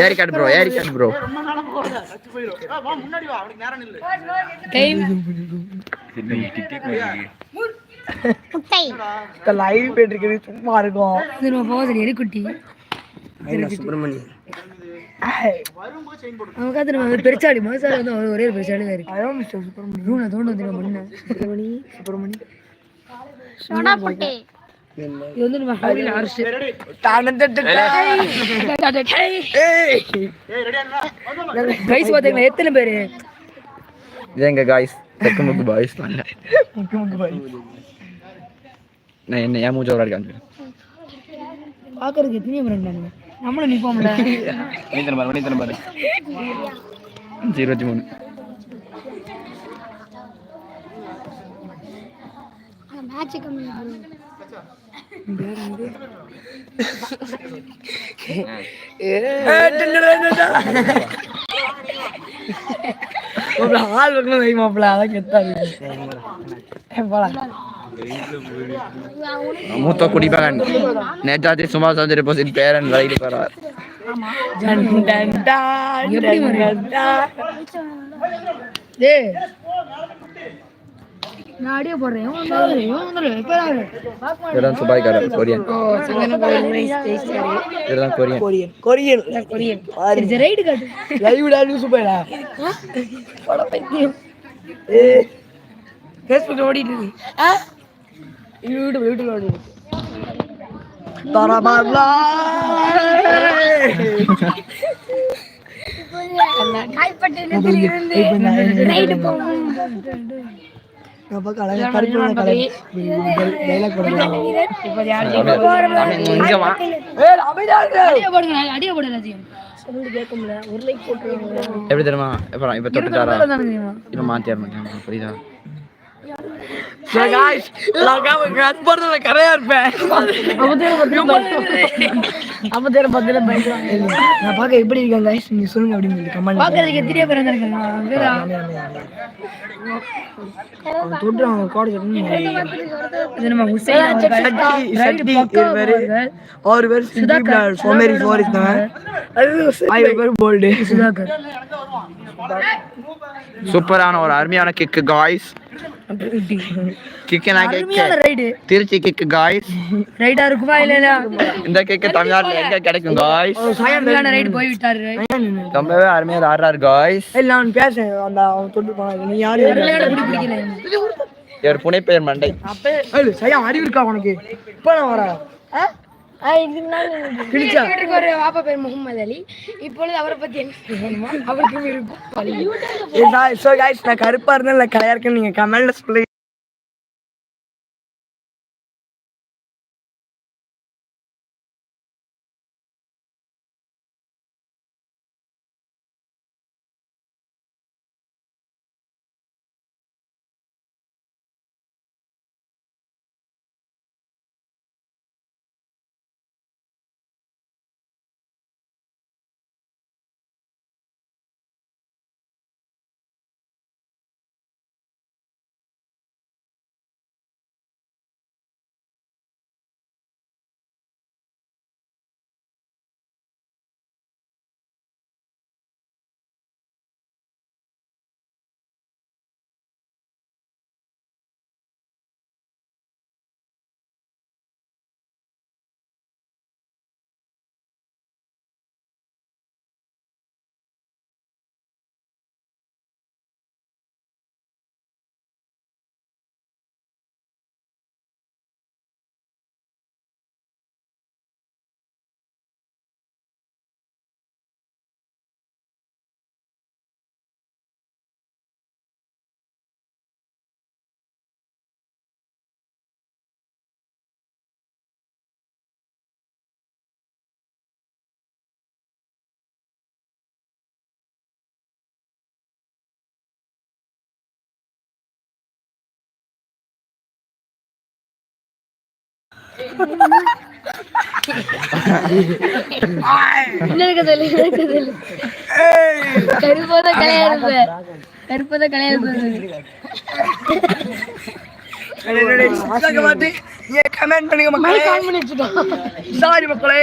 ஏரி God bro live போயிட்டு சும்மா இருக்கும். எரிக்குட்டி பெருச்சாடி மோசாரி வந்து ஒரே பெருச்சாடி தான் இருக்கு. சுப்பிரமணி எத்தனை பேரு எங்க காய்ஸ் தெக்குமுக்கு பாய்ஸ் என்ன ஏன் மூஞ்ச ஒரு காமிக்கிறேன் பாக்குறதுக்கு எத்தனை பேர் நம்மளும் நிப்போம்ல. மணி பாரு 23 மேட்ச் கம்மி ஆள் வைக்கணும் வைமாப்ல அதான் கெத்தாது. மூத்த குடிப்பகன் நேதாஜி சுபாஷ் சந்திர போஸின் பேரன் வரையில் வரார். நான் அடியே போடுறேன். இதெல்லாம் சுபாய்க்காரர் கொரியன். இதெல்லாம் கொரியன். ரைடு காட்டு லைவ் டாலு சூப்பர்டா. ஃபேஸ்புக்ல ஓடிட்டு இருக்கு. யூடியூப்ல ஓடிட்டு இருக்கு. தரமாலா காய்பட்டணத்தில் இருந்து ரைடு போவோம். எப்படி தெரியுமா இப்ப தொட்டுட்டாரா இப்ப மாத்தியாரு புரியுதா? கரையா இருப்பேன். எப்படி இருக்காங்க நீங்க சொல்லுங்க அப்படின்னு கமெண்ட் பாக்குறதுக்கு எத்தனை பேர் வந்திருக்காங்க. சூப்பரான ஒரு அருமையான kick guys. Trichy kick guys. ரைடா இருக்குமா இல்ல இந்த கிக்கு தமிழ்நாட்டுல எங்க கிடைக்கும் காய்ஸ்? ரைடு போய் விட்டாரு. ரொம்பவே அருமையா ஆடுறாரு காய்ஸ். நான் பேசுறேன் அந்த அவன் தொட்டு நீ யாரு இவர் புனை பெயர் மண்டை. அறிவு இருக்கா உனக்கு? இப்ப நான் வரேன். ஒரு வாப்பா பேர் முகமது அலி. இப்பொழுது அவரை பத்தி என்ன அவருக்கு இருக்கும். நான் கருப்பா இருந்தேன் இல்ல கலையா இருக்கேன்னு நீங்க கமெண்ட்ல சொல்லி கருப்பத கலையா கமெண்ட் பண்ணுங்க மக்களே. சாரி மக்களே.